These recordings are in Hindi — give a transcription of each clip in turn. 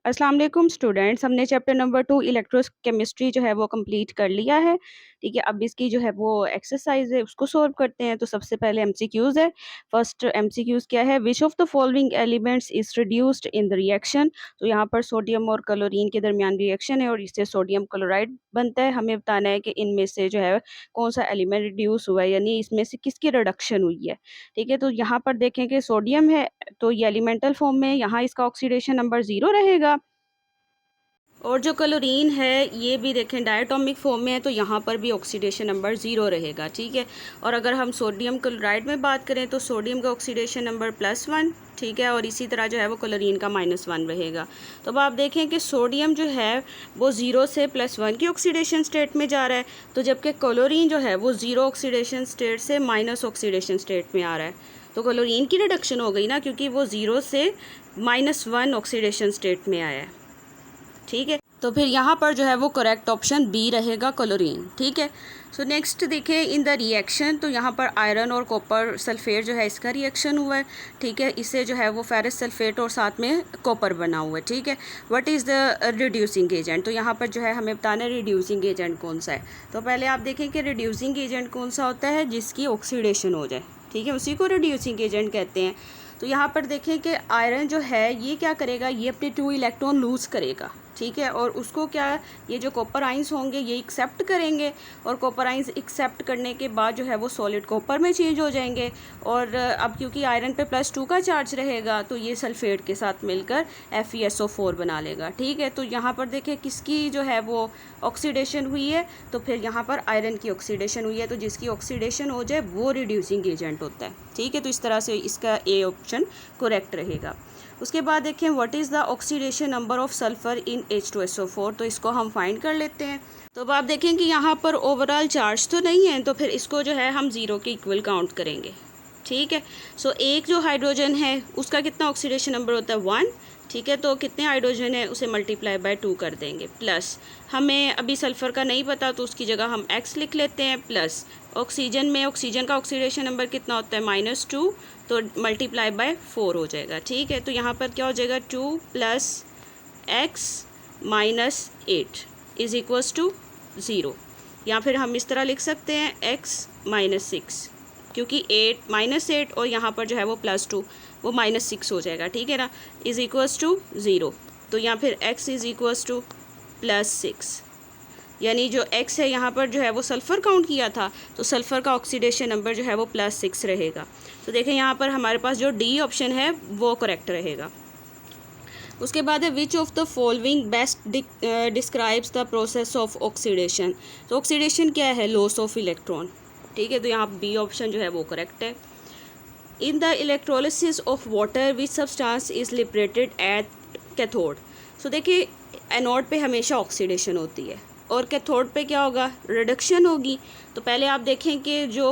अस्सलाम वालेकुम स्टूडेंट्स, हमने चैप्टर नंबर 2 इलेक्ट्रोकेमिस्ट्री जो है वो कंप्लीट कर लिया है। ठीक है, अब इसकी जो है वो एक्सरसाइज है उसको सॉल्व करते हैं। तो सबसे पहले एमसीक्यूज़ है। फर्स्ट एमसीक्यूज़ क्या है, विच of the following elements is reduced in the reaction. तो यहाँ पर सोडियम और क्लोरीन के दरमियान रिएक्शन है और इससे सोडियम क्लोराइड बनता है। हमें बताना है कि इनमें से जो है कौन सा एलिमेंट रिड्यूस हुआ है, यानी इसमें से किसकी रिडक्शन हुई है। ठीक है, तो यहाँ पर देखें कि सोडियम है तो ये एलिमेंटल फॉर्म में, यहाँ इसका ऑक्सीडेशन नंबर 0 रहेगा। और जो क्लोरीन है ये भी देखें डायटोमिक फॉर्म में है, तो यहाँ पर भी ऑक्सीडेशन नंबर 0 रहेगा। ठीक है, और अगर हम सोडियम क्लोराइड में बात करें तो सोडियम का ऑक्सीडेशन नंबर +1। ठीक है, और इसी तरह जो है वो क्लोरीन का -1 रहेगा। तो अब आप देखें कि सोडियम जो है वो 0 से +1 की ऑक्सीडेशन स्टेट में जा रहा है, तो जबकि क्लोरीन जो है वो 0 ऑक्सीडेशन स्टेट से माइनस ऑक्सीडेशन स्टेट में आ रहा है। तो क्लोरीन की रिडक्शन हो गई ना, क्योंकि वो 0 से -1 ऑक्सीडेशन स्टेट में आया है। ठीक है, तो फिर यहाँ पर जो है वो करेक्ट ऑप्शन बी रहेगा, क्लोरीन। ठीक है, सो नेक्स्ट देखें इन द रिएक्शन। तो यहाँ पर आयरन और कॉपर सल्फेट जो है इसका रिएक्शन हुआ है। ठीक है, इससे जो है वो फेरस सल्फेट और साथ में कॉपर बना हुआ है। ठीक है, what is the reducing agent. तो यहाँ पर जो है हमें बताना है रिड्यूसिंग एजेंट कौन सा है। तो पहले आप देखें कि रिड्यूसिंग एजेंट कौन सा होता है, जिसकी ऑक्सीडेशन हो जाए। ठीक है, उसी को रिड्यूसिंग एजेंट कहते हैं। तो यहाँ पर देखें कि आयरन जो है ये क्या करेगा, ये अपने 2 इलेक्ट्रॉन लूज़ करेगा। ठीक है, और उसको क्या, ये जो कॉपर आइंस होंगे ये एक्सेप्ट करेंगे, और कॉपर आइंस एक्सेप्ट करने के बाद जो है वो सॉलिड कॉपर में चेंज हो जाएंगे। और अब क्योंकि आयरन पे +2 का चार्ज रहेगा तो ये सल्फेट के साथ मिलकर FeSO4 बना लेगा। ठीक है, तो यहाँ पर देखें किसकी जो है वो ऑक्सीडेशन हुई है, तो फिर यहाँ पर आयरन की ऑक्सीडेशन हुई है। तो जिसकी ऑक्सीडेशन हो जाए वो रिड्यूसिंग एजेंट होता है। ठीक है, तो इस तरह से इसका ए ऑप्शन करेक्ट रहेगा। उसके बाद देखें what is the oxidation number of sulphur in H2SO4। तो इसको हम फाइंड कर लेते हैं। तो अब आप देखें कि यहाँ पर ओवरऑल चार्ज तो नहीं है, तो फिर इसको जो है हम 0 के इक्वल काउंट करेंगे। ठीक है, सो एक जो हाइड्रोजन है उसका कितना ऑक्सीडेशन नंबर होता है 1। ठीक है, तो कितने हाइड्रोजन है उसे मल्टीप्लाई बाय 2 कर देंगे, प्लस हमें अभी सल्फ़र का नहीं पता तो उसकी जगह हम X लिख लेते हैं, प्लस ऑक्सीजन में ऑक्सीजन का ऑक्सीडेशन नंबर कितना होता है -2, तो मल्टीप्लाई बाय 4 हो जाएगा। ठीक है, तो यहाँ पर क्या हो जाएगा 2 + X - 8 इज़ इक्वल्स टू 0। या फिर हम इस तरह लिख सकते हैं X - 6, क्योंकि 8 और यहाँ पर जो है वो +2 वो -6 हो जाएगा। ठीक है ना, इज़ इक्वल्स टू 0। तो यहाँ फिर X इज़ इक्वल्स टू +6, यानी जो X है यहाँ पर जो है वो सल्फ़र काउंट किया था, तो सल्फ़र का ऑक्सीडेशन नंबर जो है वो +6 रहेगा। तो देखें यहाँ पर हमारे पास जो डी ऑप्शन है वो करेक्ट रहेगा। उसके बाद है विच of the following best describes the process of oxidation. तो ऑक्सीडेशन क्या है, लॉस ऑफ इलेक्ट्रॉन। ठीक है, तो यहाँ बी ऑप्शन जो है वो करेक्ट है। In the electrolysis of water which substance is liberated at cathode. So देखिए एनोड पे हमेशा ऑक्सीडेशन होती है और कैथोड पे क्या होगा, रिडक्शन होगी। तो पहले आप देखें कि जो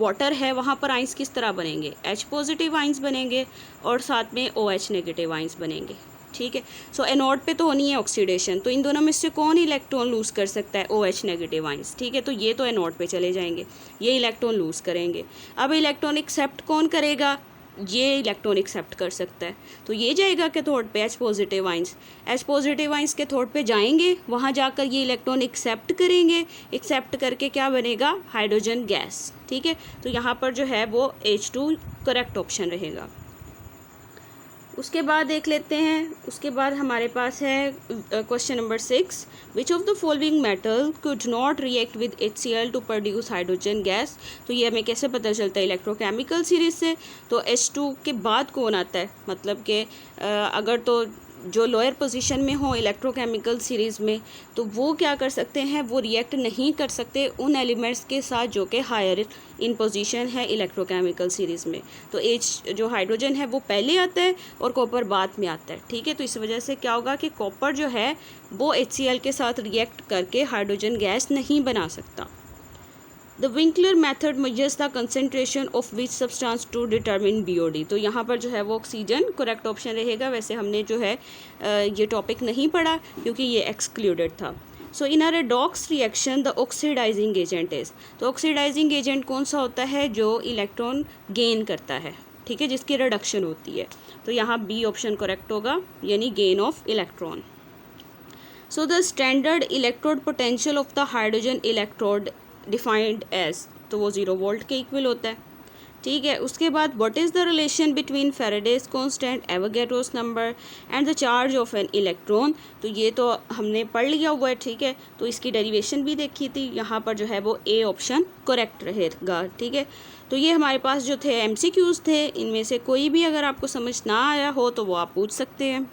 वाटर है वहाँ पर आइंस किस तरह बनेंगे, H पॉजिटिव आइंस बनेंगे और साथ में OH नेगेटिव आइंस बनेंगे। ठीक है, सो एनोड पे तो होनी है ऑक्सीडेशन, तो इन दोनों में से कौन इलेक्ट्रॉन लूज़ कर सकता है, OH नेगेटिव आइंस। ठीक है, तो ये तो एनोड पे चले जाएंगे, ये इलेक्ट्रॉन लूज़ करेंगे। अब इलेक्ट्रॉन एक्सेप्ट कौन करेगा, ये इलेक्ट्रॉन एक्सेप्ट कर सकता है, तो ये जाएगा कैथोड पे H positive ions. H positive ions cathode पे जाएंगे, वहाँ जाकर ये इलेक्ट्रॉन एक्सेप्ट करेंगे, एक्सेप्ट करके क्या बनेगा, हाइड्रोजन गैस। ठीक है, तो यहाँ पर जो है वो H2 करेक्ट ऑप्शन रहेगा। उसके बाद देख लेते हैं, उसके बाद हमारे पास है question number 6, which of the following metal could not react with HCl to produce hydrogen gas. तो ये हमें कैसे पता चलता है, इलेक्ट्रोकेमिकल सीरीज से। तो H2 के बाद कौन आता है, मतलब कि अगर तो जो लोअर पोजीशन में हो इलेक्ट्रोकेमिकल सीरीज़ में, तो वो क्या कर सकते हैं, वो रिएक्ट नहीं कर सकते उन एलिमेंट्स के साथ जो कि हायर इन पोजीशन है इलेक्ट्रोकेमिकल सीरीज़ में। तो H जो हाइड्रोजन है वो पहले आता है और कॉपर बाद में आता है। ठीक है, तो इस वजह से क्या होगा कि कॉपर जो है वो HCl के साथ रिएक्ट करके हाइड्रोजन गैस नहीं बना सकता। The Winkler method measures the concentration of which substance to determine BOD। तो यहाँ पर जो है वो ऑक्सीजन करेक्ट ऑप्शन रहेगा। वैसे हमने जो है ये टॉपिक नहीं पढ़ा क्योंकि ये एक्सक्लूडेड था। So in a redox reaction the oxidising agent is. तो ऑक्सीडाइजिंग एजेंट कौन सा होता है, जो इलेक्ट्रॉन गेन करता है। ठीक है, जिसकी रिडक्शन होती है। तो यहाँ बी ऑप्शन करेक्ट होगा, यानी gain of electron. So the standard electrode potential of the hydrogen electrode defined as, तो वो 0 वोल्ट के इक्वल होता है। ठीक है, उसके बाद what is the relation between Faraday's constant, Avogadro's number and the charge of an electron, तो ये तो हमने पढ़ लिया हुआ है। ठीक है, तो इसकी डेरिवेशन भी देखी थी, यहाँ पर जो है वो ए ऑप्शन करेक्ट रहेगा। ठीक है, तो ये हमारे पास जो थे MCQs थे, इनमें से कोई भी अगर आपको समझ ना आया हो तो वो आप पूछ सकते हैं।